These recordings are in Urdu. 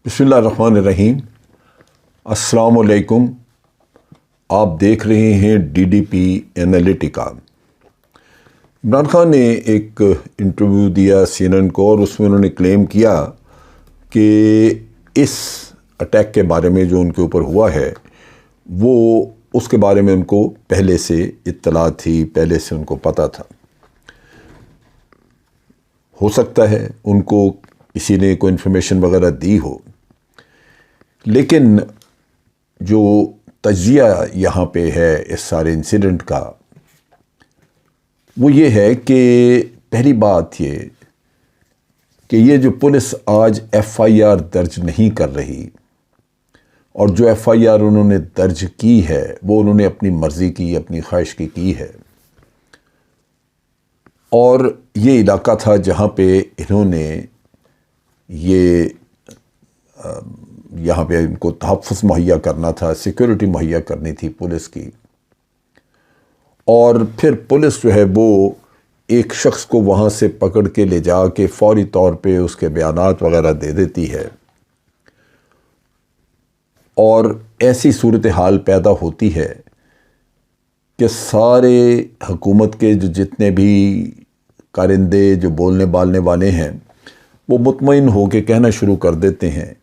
بسم اللہ الرحمن الرحیم۔ السلام علیکم۔ آپ دیکھ رہے ہیں D D P Analytica. Imran Khan نے ایک انٹرویو دیا سی این این کو، اور اس میں انہوں نے کلیم کیا کہ اس اٹیک کے بارے میں جو ان کے اوپر ہوا ہے وہ اس کے بارے میں ان کو پہلے سے اطلاع تھی، پہلے سے ان کو پتہ تھا۔ ہو سکتا ہے ان کو کسی نے کوئی انفارمیشن وغیرہ دی ہو، لیکن جو تجزیہ یہاں پہ ہے اس سارے انسیڈنٹ کا وہ یہ ہے کہ پہلی بات یہ کہ یہ جو پولیس آج ایف آئی آر درج نہیں کر رہی، اور جو ایف آئی آر انہوں نے درج کی ہے وہ انہوں نے اپنی مرضی کی، اپنی خواہش کی ہے، اور یہ علاقہ تھا جہاں پہ انہوں نے یہاں پہ ان کو تحفظ مہیا کرنا تھا، سیکیورٹی مہیا کرنی تھی پولیس کی، اور پھر پولیس جو ہے وہ ایک شخص کو وہاں سے پکڑ کے لے جا کے فوری طور پہ اس کے بیانات وغیرہ دے دیتی ہے، اور ایسی صورتحال پیدا ہوتی ہے کہ سارے حکومت کے جو جتنے بھی کارندے جو بولنے بالنے والے ہیں وہ مطمئن ہو کے کہنا شروع کر دیتے ہیں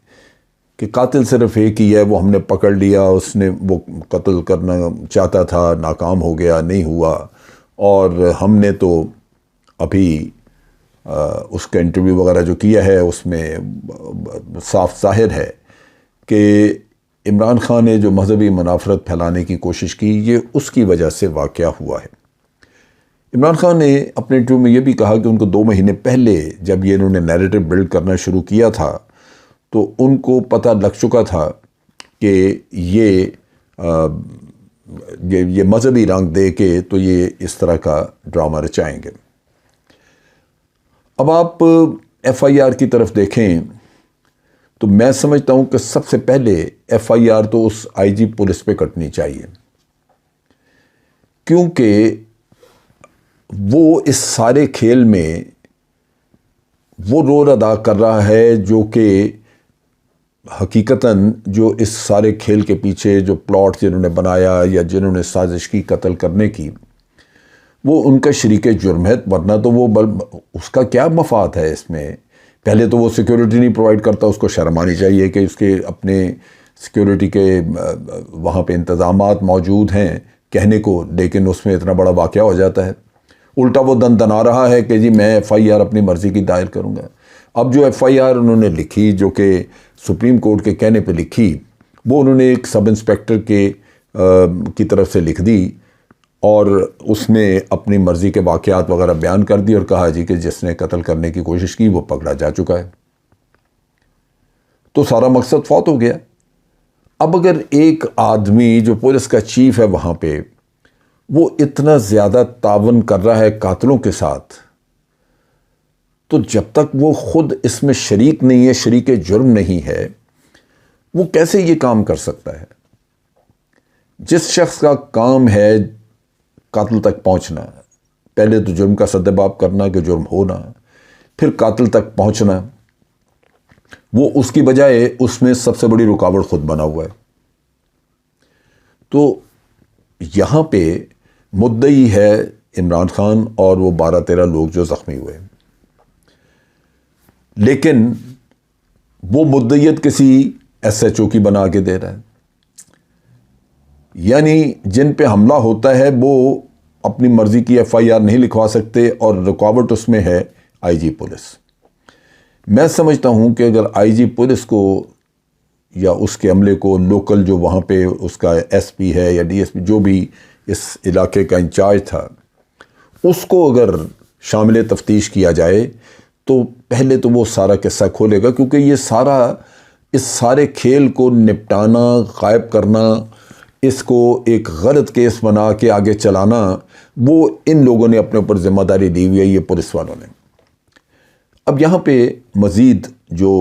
کہ قاتل صرف ایک ہی ہے، وہ ہم نے پکڑ لیا، اس نے وہ قتل کرنا چاہتا تھا، ناکام ہو گیا، نہیں ہوا، اور ہم نے تو ابھی اس کا انٹرویو وغیرہ جو کیا ہے اس میں صاف ظاہر ہے کہ عمران خان نے جو مذہبی منافرت پھیلانے کی کوشش کی یہ اس کی وجہ سے واقعہ ہوا ہے۔ عمران خان نے اپنے انٹرویو میں یہ بھی کہا کہ ان کو 2 مہینے پہلے جب یہ انہوں نے نیریٹو بلڈ کرنا شروع کیا تھا تو ان کو پتہ لگ چکا تھا کہ یہ مذہبی رنگ دے کے تو یہ اس طرح کا ڈرامہ رچائیں گے۔ اب آپ ایف آئی آر کی طرف دیکھیں تو میں سمجھتا ہوں کہ سب سے پہلے ایف آئی آر تو اس آئی جی پولیس پہ کٹنی چاہیے، کیونکہ وہ اس سارے کھیل میں وہ رول ادا کر رہا ہے جو کہ حقیقتاً جو اس سارے کھیل کے پیچھے جو پلاٹ جنہوں نے بنایا یا جنہوں نے سازش کی قتل کرنے کی وہ ان کا شریک جرم ہے، ورنہ تو وہ اس کا کیا مفاد ہے اس میں؟ پہلے تو وہ سیکیورٹی نہیں پرووائڈ کرتا، اس کو شرم آنی چاہیے کہ اس کے اپنے سیکیورٹی کے وہاں پہ انتظامات موجود ہیں کہنے کو، لیکن اس میں اتنا بڑا واقعہ ہو جاتا ہے۔ الٹا وہ دنا رہا ہے کہ جی میں ایف آئی آر اپنی مرضی کی دائر کروں گا۔ اب جو ایف آئی آر انہوں نے لکھی جو کہ سپریم کورٹ کے کہنے پہ لکھی، وہ انہوں نے ایک سب انسپیکٹر کی طرف سے لکھ دی، اور اس نے اپنی مرضی کے واقعات وغیرہ بیان کر دی اور کہا جی کہ جس نے قتل کرنے کی کوشش کی وہ پکڑا جا چکا ہے، تو سارا مقصد فوت ہو گیا۔ اب اگر ایک آدمی جو پولیس کا چیف ہے وہاں پہ وہ اتنا زیادہ تعاون کر رہا ہے قاتلوں کے ساتھ، تو جب تک وہ خود اس میں شریک نہیں ہے، شریک جرم نہیں ہے، وہ کیسے یہ کام کر سکتا ہے؟ جس شخص کا کام ہے قاتل تک پہنچنا، پہلے تو جرم کا سدباب کرنا کہ جرم ہونا، پھر قاتل تک پہنچنا، وہ اس کی بجائے اس میں سب سے بڑی رکاوٹ خود بنا ہوا ہے۔ تو یہاں پہ مدعی ہے عمران خان اور وہ 12-13 لوگ جو زخمی ہوئے، لیکن وہ مدعیت کسی ایس ایچ او کی بنا کے دے رہا ہے، یعنی جن پہ حملہ ہوتا ہے وہ اپنی مرضی کی ایف آئی آر نہیں لکھوا سکتے، اور رکاوٹ اس میں ہے آئی جی پولیس۔ میں سمجھتا ہوں کہ اگر آئی جی پولیس کو یا اس کے عملے کو لوکل جو وہاں پہ اس کا ایس پی ہے یا ڈی ایس پی جو بھی اس علاقے کا انچارج تھا، اس کو اگر شامل تفتیش کیا جائے تو پہلے تو وہ سارا قصہ کھولے گا، کیونکہ یہ سارا اس سارے کھیل کو نپٹانا، غائب کرنا، اس کو ایک غلط کیس بنا کے آگے چلانا، وہ ان لوگوں نے اپنے اوپر ذمہ داری لی ہوئی ہے، یہ پولیس والوں نے۔ اب یہاں پہ مزید جو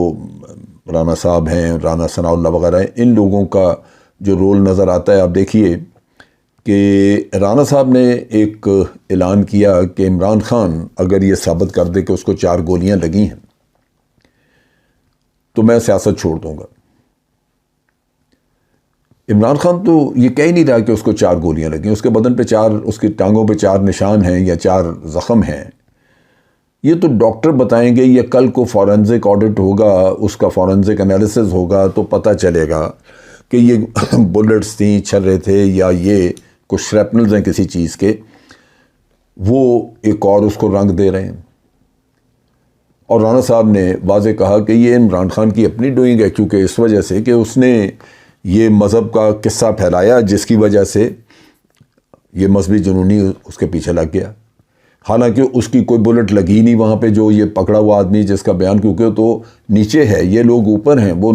رانا صاحب ہیں، رانا ثناء اللہ وغیرہ ہیں، ان لوگوں کا جو رول نظر آتا ہے۔ آپ دیکھیے کہ رانا صاحب نے ایک اعلان کیا کہ عمران خان اگر یہ ثابت کر دے کہ اس کو 4 گولیاں لگی ہیں تو میں سیاست چھوڑ دوں گا۔ عمران خان تو یہ کہہ نہیں رہا کہ اس کو 4 گولیاں لگیں، اس کے بدن پہ 4، اس کی ٹانگوں پہ 4 نشان ہیں یا 4 زخم ہیں۔ یہ تو ڈاکٹر بتائیں گے، یا کل کو فورنزک آڈٹ ہوگا، اس کا فورنزک انالیسز ہوگا تو پتہ چلے گا کہ یہ بلٹس تھیں، چھرے تھے، یا یہ کچھ شریپنلز ہیں کسی چیز کے، وہ ایک اور اس کو رنگ دے رہے ہیں۔ اور رانا صاحب نے واضح کہا کہ یہ عمران خان کی اپنی ڈوئنگ ہے، کیونکہ اس وجہ سے کہ اس نے یہ مذہب کا قصہ پھیلایا جس کی وجہ سے یہ مذہبی جنونی اس کے پیچھے لگ گیا، حالانکہ اس کی کوئی بلٹ لگی نہیں وہاں پہ، جو یہ پکڑا ہوا آدمی جس کا بیان، کیونکہ تو نیچے ہے، یہ لوگ اوپر ہیں، وہ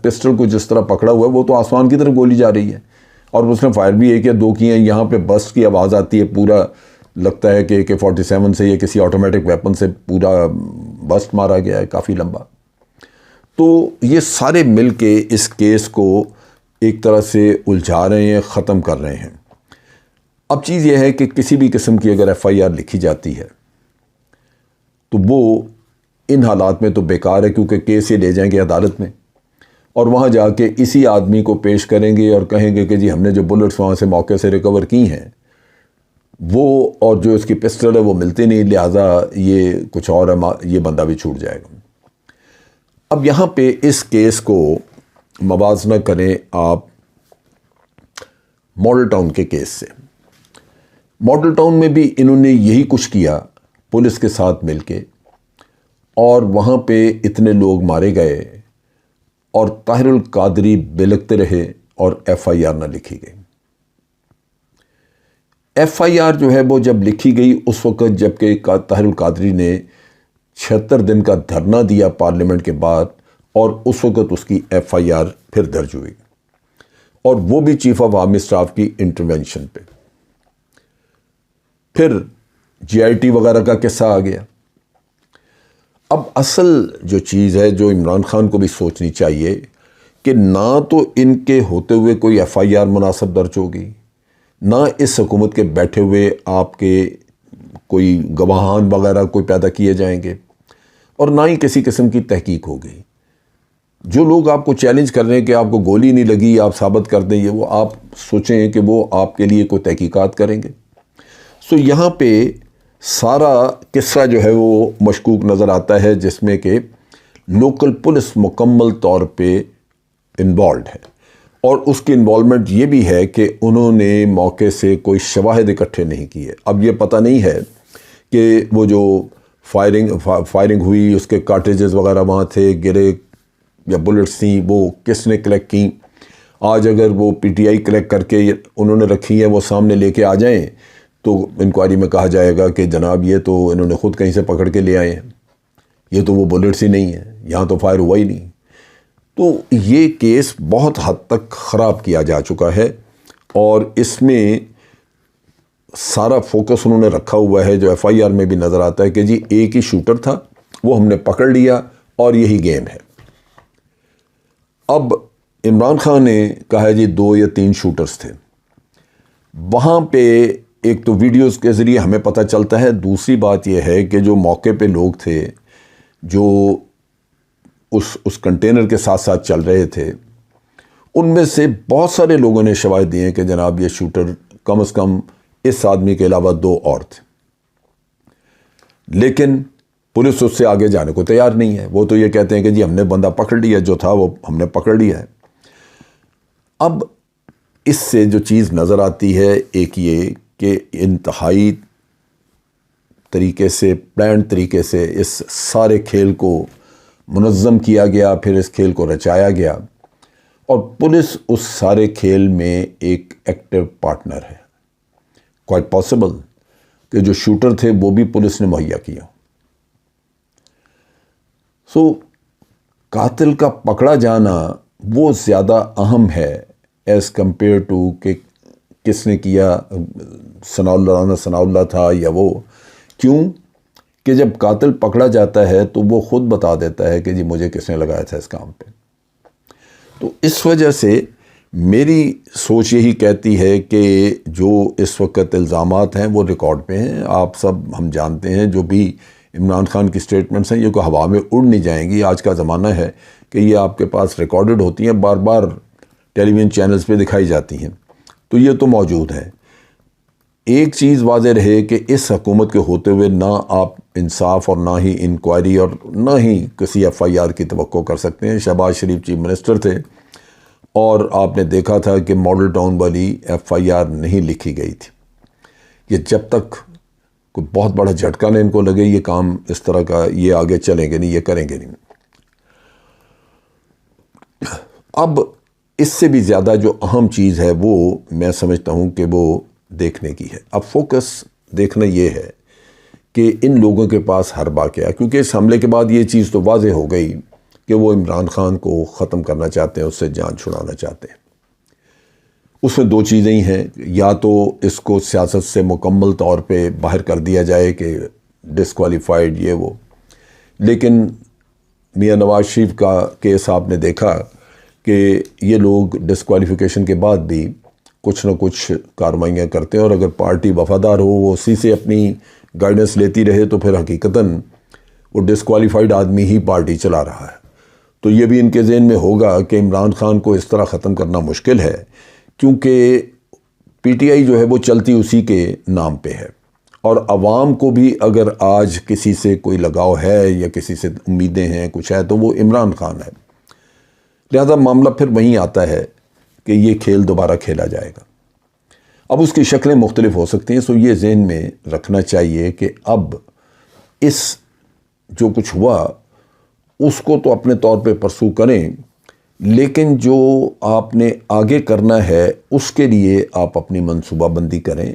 پسٹل کو جس طرح پکڑا ہوا ہے وہ تو آسمان کی طرف گولی جا رہی ہے، اور اس نے فائر بھی 1 یا 2 کیے ہیں۔ یہاں پہ بسٹ کی آواز آتی ہے، پورا لگتا ہے کہ AK-47 سے یا کسی آٹومیٹک ویپن سے پورا بسٹ مارا گیا ہے، کافی لمبا۔ تو یہ سارے مل کے اس کیس کو ایک طرح سے الجھا رہے ہیں، ختم کر رہے ہیں۔ اب چیز یہ ہے کہ کسی بھی قسم کی اگر FIR لکھی جاتی ہے تو وہ ان حالات میں تو بیکار ہے، کیونکہ کیس یہ لے جائیں گے عدالت میں، اور وہاں جا کے اسی آدمی کو پیش کریں گے اور کہیں گے کہ جی ہم نے جو بلٹس وہاں سے موقع سے ریکور کی ہیں وہ، اور جو اس کی پسٹل ہے وہ ملتے نہیں، لہٰذا یہ کچھ اور ہے، یہ بندہ بھی چھوٹ جائے گا۔ اب یہاں پہ اس کیس کو موازنہ کریں آپ ماڈل ٹاؤن کے کیس سے۔ ماڈل ٹاؤن میں بھی انہوں نے یہی کچھ کیا پولیس کے ساتھ مل کے، اور وہاں پہ اتنے لوگ مارے گئے اور طاہر القادری بلکتے رہے اور FIR نہ لکھی گئی۔ FIR جو ہے وہ جب لکھی گئی اس وقت جب کہ طاہر القادری نے 76 دن کا دھرنا دیا پارلیمنٹ کے بعد، اور اس وقت اس کی FIR پھر درج ہوئی، اور وہ بھی چیف آف آرمی اسٹاف کی انٹرونشن پہ۔ پھر GIT وغیرہ کا قصہ آ گیا۔ اب اصل جو چیز ہے جو عمران خان کو بھی سوچنی چاہیے کہ نہ تو ان کے ہوتے ہوئے کوئی FIR مناسب درج ہوگی، نہ اس حکومت کے بیٹھے ہوئے آپ کے کوئی گواہان وغیرہ کوئی پیدا کیے جائیں گے، اور نہ ہی کسی قسم کی تحقیق ہوگی۔ جو لوگ آپ کو چیلنج کر رہے ہیں کہ آپ کو گولی نہیں لگی، آپ ثابت کر دیں، یہ وہ آپ سوچیں کہ وہ آپ کے لیے کوئی تحقیقات کریں گے۔ سو یہاں پہ سارا قصہ جو ہے وہ مشکوک نظر آتا ہے، جس میں کہ لوکل پولیس مکمل طور پہ انوالوڈ ہے، اور اس کی انوالومنٹ یہ بھی ہے کہ انہوں نے موقع سے کوئی شواہد اکٹھے نہیں کیے۔ اب یہ پتہ نہیں ہے کہ وہ جو فائرنگ ہوئی، اس کے کارٹریجز وغیرہ وہاں تھے گرے یا بلٹس تھیں، وہ کس نے کلیکٹ کی۔ آج اگر وہ PTI کلیکٹ کر کے انہوں نے رکھی ہیں، وہ سامنے لے کے آ جائیں تو انکوائری میں کہا جائے گا کہ جناب یہ تو انہوں نے خود کہیں سے پکڑ کے لے آئے ہیں، یہ تو وہ بلٹس ہی نہیں ہیں، یہاں تو فائر ہوا ہی نہیں۔ تو یہ کیس بہت حد تک خراب کیا جا چکا ہے، اور اس میں سارا فوکس انہوں نے رکھا ہوا ہے، جو FIR میں بھی نظر آتا ہے کہ جی ایک ہی شوٹر تھا، وہ ہم نے پکڑ لیا اور یہی گیم ہے۔ اب عمران خان نے کہا ہے جی 2 یا 3 شوٹرز تھے، وہاں پہ ایک تو ویڈیوز کے ذریعے ہمیں پتہ چلتا ہے، دوسری بات یہ ہے کہ جو موقع پہ لوگ تھے جو اس کنٹینر کے ساتھ ساتھ چل رہے تھے، ان میں سے بہت سارے لوگوں نے شواہد دیے کہ جناب یہ شوٹر کم از کم اس آدمی کے علاوہ 2 اور تھے، لیکن پولیس اس سے آگے جانے کو تیار نہیں ہے۔ وہ تو یہ کہتے ہیں کہ جی ہم نے بندہ پکڑ لیا، جو تھا وہ ہم نے پکڑ لیا ہے۔ اب اس سے جو چیز نظر آتی ہے ایک یہ کہ انتہائی طریقے سے، پلانڈ طریقے سے اس سارے کھیل کو منظم کیا گیا، پھر اس کھیل کو رچایا گیا، اور پولیس اس سارے کھیل میں ایک ایکٹیو پارٹنر ہے۔ کوائٹ پاسبل کہ جو شوٹر تھے وہ بھی پولیس نے مہیا کیا۔ سو قاتل کا پکڑا جانا وہ زیادہ اہم ہے ایز کمپیئر ٹو کہ کس نے کیا، ثناء اللہ تھا یا وہ۔ کیوں کہ جب قاتل پکڑا جاتا ہے تو وہ خود بتا دیتا ہے کہ جی مجھے کس نے لگایا تھا اس کام پہ۔ تو اس وجہ سے میری سوچ یہی کہتی ہے کہ جو اس وقت الزامات ہیں وہ ریکارڈ پہ ہیں، آپ سب ہم جانتے ہیں، جو بھی عمران خان کی سٹیٹمنٹس ہیں یہ کوئی ہوا میں اڑ نہیں جائیں گی۔ آج کا زمانہ ہے کہ یہ آپ کے پاس ریکارڈڈ ہوتی ہیں، بار بار ٹیلی ویژن چینلز پہ دکھائی جاتی ہیں، تو یہ تو موجود ہے۔ ایک چیز واضح رہے کہ اس حکومت کے ہوتے ہوئے نہ آپ انصاف اور نہ ہی انکوائری اور نہ ہی کسی ایف آئی آر کی توقع کر سکتے ہیں۔ شہباز شریف چیف منسٹر تھے اور آپ نے دیکھا تھا کہ ماڈل ٹاؤن والی ایف آئی آر نہیں لکھی گئی تھی۔ یہ جب تک کوئی بہت بڑا جھٹکا نہ ان کو لگے، یہ کام اس طرح کا یہ آگے چلیں گے نہیں، یہ کریں گے نہیں۔ اب اس سے بھی زیادہ جو اہم چیز ہے وہ میں سمجھتا ہوں کہ وہ دیکھنے کی ہے۔ اب فوکس دیکھنا یہ ہے کہ ان لوگوں کے پاس حربہ کیا، کیونکہ اس حملے کے بعد یہ چیز تو واضح ہو گئی کہ وہ عمران خان کو ختم کرنا چاہتے ہیں، اس سے جان چھڑانا چاہتے ہیں۔ اس میں دو چیزیں ہی ہیں، یا تو اس کو سیاست سے مکمل طور پہ باہر کر دیا جائے کہ ڈسکوالیفائڈ یہ وہ، لیکن میاں نواز شریف کا کیس آپ نے دیکھا کہ یہ لوگ ڈسکوالیفیکیشن کے بعد بھی کچھ نہ کچھ کارروائیاں کرتے ہیں، اور اگر پارٹی وفادار ہو، وہ اسی سے اپنی گائیڈنس لیتی رہے، تو پھر حقیقتاً وہ ڈسکوالیفائڈ آدمی ہی پارٹی چلا رہا ہے۔ تو یہ بھی ان کے ذہن میں ہوگا کہ عمران خان کو اس طرح ختم کرنا مشکل ہے، کیونکہ پی ٹی آئی جو ہے وہ چلتی اسی کے نام پہ ہے، اور عوام کو بھی اگر آج کسی سے کوئی لگاؤ ہے یا کسی سے امیدیں ہیں، کچھ ہے، تو وہ عمران خان ہے۔ لہذا معاملہ پھر وہیں آتا ہے کہ یہ کھیل دوبارہ کھیلا جائے گا۔ اب اس کی شکلیں مختلف ہو سکتی ہیں، سو یہ ذہن میں رکھنا چاہیے کہ اب اس جو کچھ ہوا اس کو تو اپنے طور پہ پرسو کریں، لیکن جو آپ نے آگے کرنا ہے اس کے لیے آپ اپنی منصوبہ بندی کریں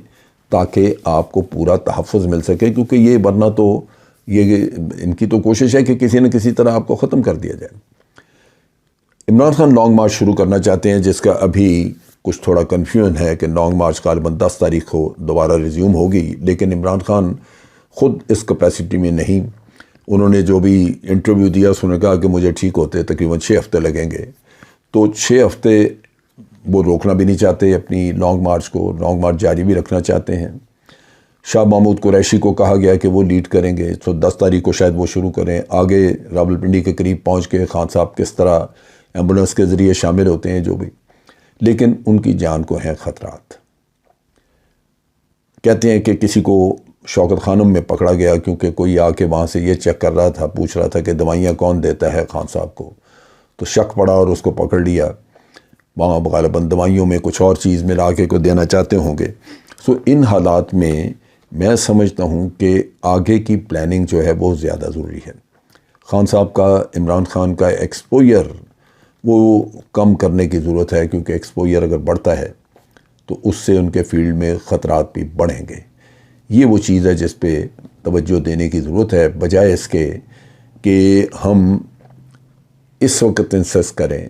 تاکہ آپ کو پورا تحفظ مل سکے، کیونکہ یہ ورنہ تو یہ ان کی تو کوشش ہے کہ کسی نہ کسی طرح آپ کو ختم کر دیا جائے۔ عمران خان لانگ مارچ شروع کرنا چاہتے ہیں، جس کا ابھی کچھ تھوڑا کنفیوژن ہے کہ لانگ مارچ غالباً 10 تاریخ کو دوبارہ ریزیوم ہوگی، لیکن عمران خان خود اس کیپیسٹی میں نہیں۔ انہوں نے جو بھی انٹرویو دیا اس نے کہا کہ مجھے ٹھیک ہوتے تقریباً 6 ہفتے لگیں گے، تو 6 ہفتے وہ روکنا بھی نہیں چاہتے اپنی لانگ مارچ کو، لانگ مارچ جاری بھی رکھنا چاہتے ہیں۔ شاہ محمود قریشی کو کہا گیا کہ وہ لیڈ کریں گے، تو 10 تاریخ کو شاید وہ شروع کریں۔ آگے راولپنڈی کے قریب پہنچ کے خان صاحب کس طرح ایمبولنس کے ذریعے شامل ہوتے ہیں جو بھی، لیکن ان کی جان کو ہیں خطرات۔ کہتے ہیں کہ کسی کو شوکت خانم میں پکڑا گیا کیونکہ کوئی آ کے وہاں سے یہ چیک کر رہا تھا، پوچھ رہا تھا کہ دوائیاں کون دیتا ہے خان صاحب کو، تو شک پڑا اور اس کو پکڑ لیا۔ وہاں غالباً دوائیوں میں کچھ اور چیز ملا کے کو دینا چاہتے ہوں گے۔ سو ان حالات میں میں سمجھتا ہوں کہ آگے کی پلاننگ جو ہے وہ زیادہ ضروری ہے۔ خان صاحب کا، عمران خان کا ایکسپوئر وہ کم کرنے کی ضرورت ہے، کیونکہ ایکسپوئر اگر بڑھتا ہے تو اس سے ان کے فیلڈ میں خطرات بھی بڑھیں گے۔ یہ وہ چیز ہے جس پہ توجہ دینے کی ضرورت ہے، بجائے اس کے کہ ہم اس وقت انسسٹ کریں،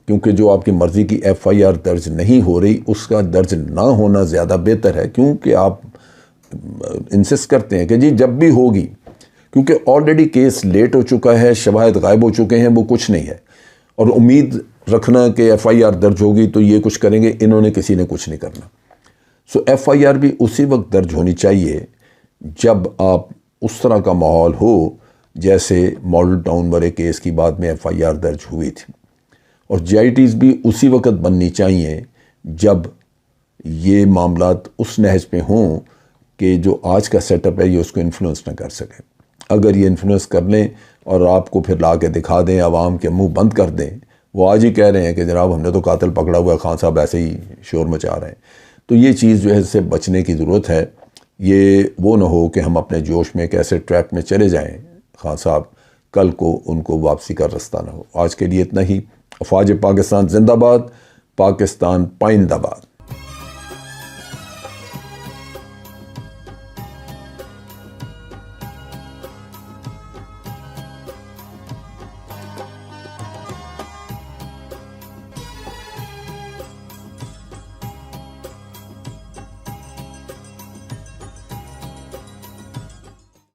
کیونکہ جو آپ کی مرضی کی ایف آئی آر درج نہیں ہو رہی اس کا درج نہ ہونا زیادہ بہتر ہے، کیونکہ آپ انسسٹ کرتے ہیں کہ جی جب بھی ہوگی، کیونکہ آلریڈی کیس لیٹ ہو چکا ہے، شواہد غائب ہو چکے ہیں، وہ کچھ نہیں ہے، اور امید رکھنا کہ ایف آئی آر درج ہوگی تو یہ کچھ کریں گے، انہوں نے کسی نے کچھ نہیں کرنا۔ سو ایف آئی آر بھی اسی وقت درج ہونی چاہیے جب آپ اس طرح کا ماحول ہو جیسے ماڈل ٹاؤن والے کیس کی بعد میں ایف آئی آر درج ہوئی تھی، اور جی آئی ٹیز بھی اسی وقت بننی چاہیے جب یہ معاملات اس نہج پہ ہوں کہ جو آج کا سیٹ اپ ہے یہ اس کو انفلوئنس نہ کر سکے۔ اگر یہ انفلوئنس کر لیں اور آپ کو پھر لا کے دکھا دیں، عوام کے منہ بند کر دیں، وہ آج ہی کہہ رہے ہیں کہ جناب ہم نے تو قاتل پکڑا ہوا ہے، خان صاحب ایسے ہی شور مچا رہے ہیں، تو یہ چیز جو ہے اس سے بچنے کی ضرورت ہے۔ یہ وہ نہ ہو کہ ہم اپنے جوش میں کیسے ٹریپ میں چلے جائیں، خان صاحب کل کو ان کو واپسی کا رستہ نہ ہو۔ آج کے لیے اتنا ہی۔ افواج پاکستان زندہ باد، پاکستان پائندہ باد۔